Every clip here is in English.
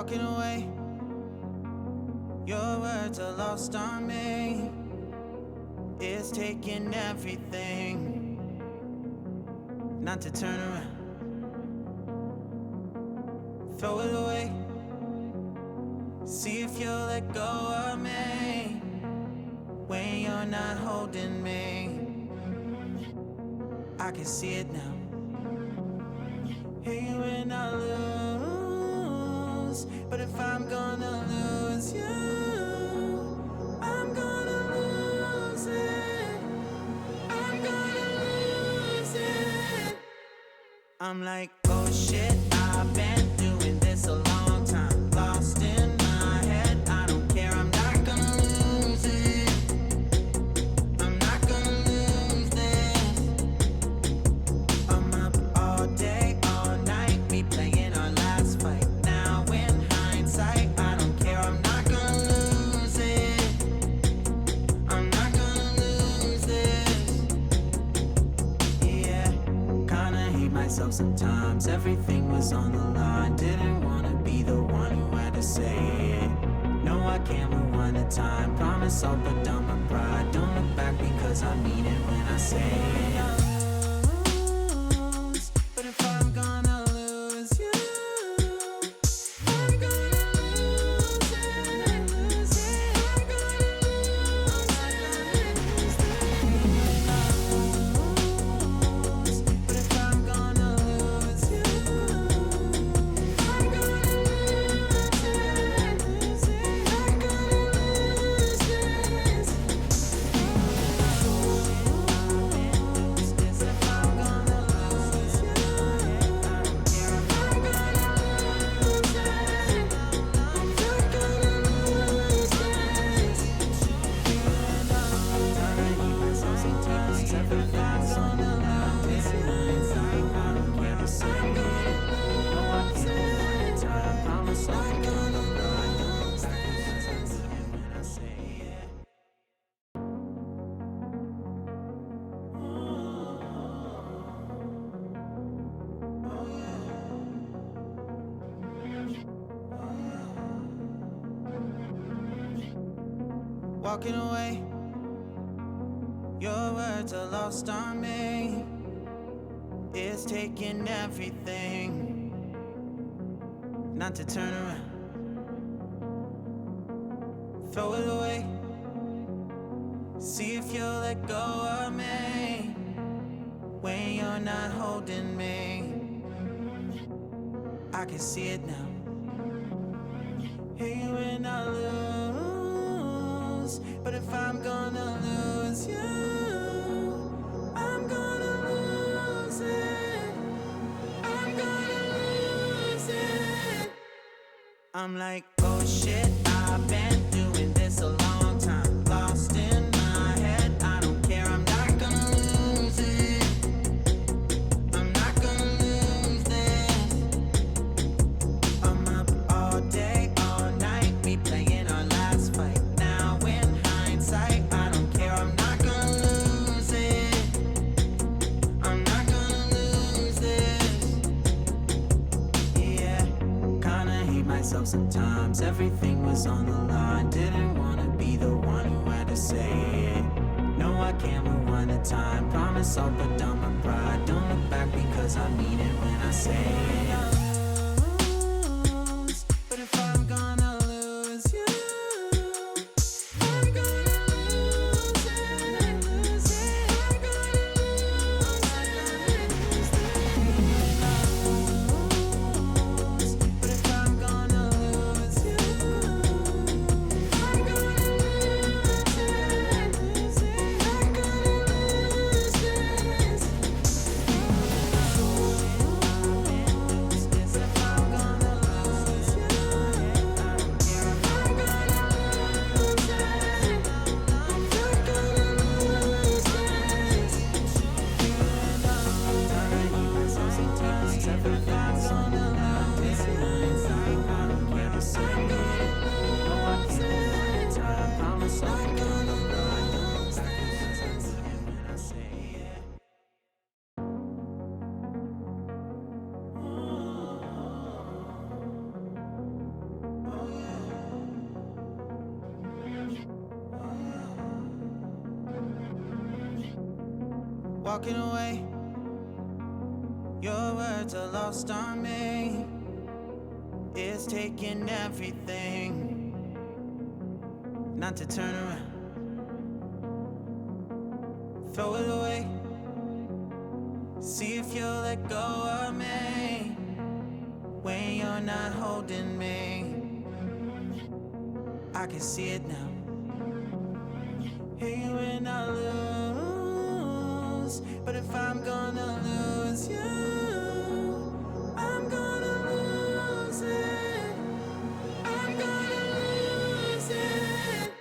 Walking away, your words are lost on me. It's taking everything not to turn around. Throw it away, see if you'll let go of me when you're not holding me. I can see it now. Hey, when I lose, but if I'm gonna lose you, I'm gonna lose it. I'm gonna lose it. I'm like, oh shit, I've been doing this a long time. Lost in my head, I don't care, I'm not gonna lose it. I'm not gonna lose this. I'm up all day, all night, we playing our last fight. Now in hindsight, I don't care, I'm not gonna lose it. I'm not gonna lose this. Yeah, kinda hate myself sometimes. Everything was on the line. Didn't wanna be the one who had to say it. No, I can't rewind the time. Promise I'll put down my pride. Don't look back because I mean it when I say it. But if I'm gonna lose you, I'm gonna lose it. I'm gonna lose it. But if I'm gonna lose you, I'm gonna lose it. I'm gonna lose this. If I'm gonna lose you, I'm gonna lose it. I'm gonna lose this. Sometimes everything's on the line. I'm gonna lose it. I promise I'm gonna lose this. When I say it. Walking away, your words are lost on me. It's taking everything not to turn around. Throw it away, see if you'll let go of me when you're not holding me. I can see it now. Hey, when I lose, but if I'm gonna lose you, I'm gonna lose it. I'm gonna lose it. I'm like, oh shit, I've been doing this a long time. Lost in my head, I don't care, I'm not gonna lose it. I'm not gonna lose this. I'm up all day, all night, we playing our last fight. Now in hindsight, I don't care, I'm not gonna lose it. I'm not gonna lose this. Yeah, kinda hate myself sometimes. Everything was on the line. Didn't wanna be the one who had to say it. No, I can't rewind the time. Promise I'll put down my pride. Don't look back because I mean it when I say it. But if I'm gonna lose you, I'm gonna lose it. I'm gonna lose this. But if I'm gonna lose you, I'm gonna lose it. I'm gonna lose this. walking away. Your words are lost on me. It's taking everything not to turn around. Throw it away. See if you'll let go of me when you're not holding me. I can see it now. Hey, when I lose, but if I'm gonna lose you, I'm gonna lose it. I'm gonna lose it.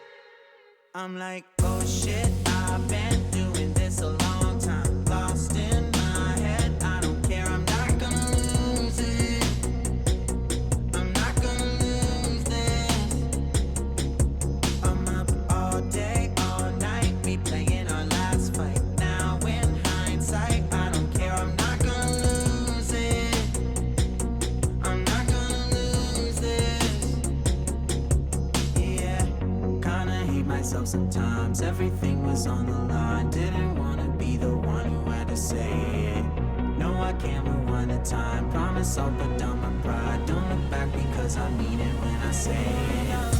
I'm like, oh shit, I've been doing this a long time. Lost in my head, I don't care, I'm not gonna lose it. I'm not gonna lose this. I'm up all day, all night, replaying our last fight. Now in hindsight, I don't care, I'm not gonna lose it. I'm not gonna lose this. Yeah, kinda hate myself sometimes. Everything was on the line. Didn't wanna be the one who had to say it. No, I can't rewind the time. Promise I'll put down my pride. Don't look back because I mean it when I say it.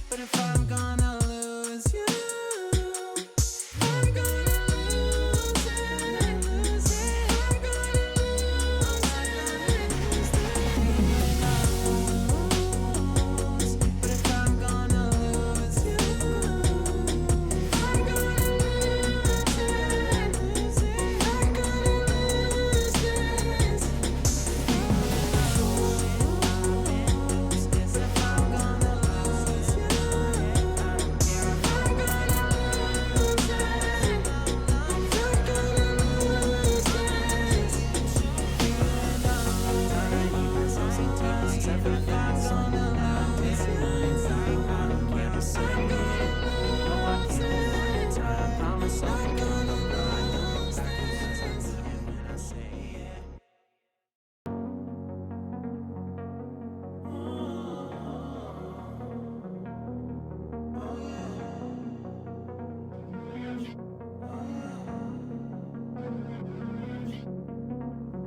But if I'm gonna lose you, I'm gonna lose it. I'm gonna lose it. But if I'm gonna lose you, I'm gonna lose it. I'm gonna lose this. If I'm gonna lose you, I'm gonna lose it. I'm gonna lose this. Sometimes everything's on the line. I don't care to say it. No, I can't time. Promise I'm gonna lose this. When I say it.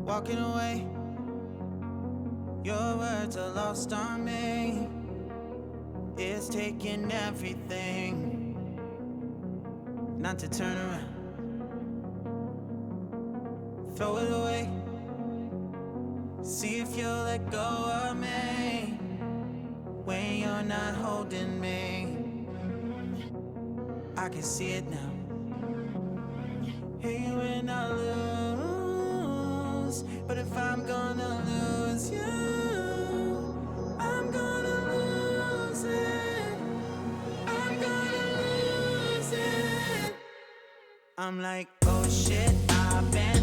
Walking away. Your words are lost on me. It's taking everything not to turn around. Throw it away. See if you'll let go of me when you're not holding me. I can see it now. Hey, when I lose, but if I'm gonna lose you, I'm gonna lose it. I'm gonna lose it. I'm like, oh shit, I've been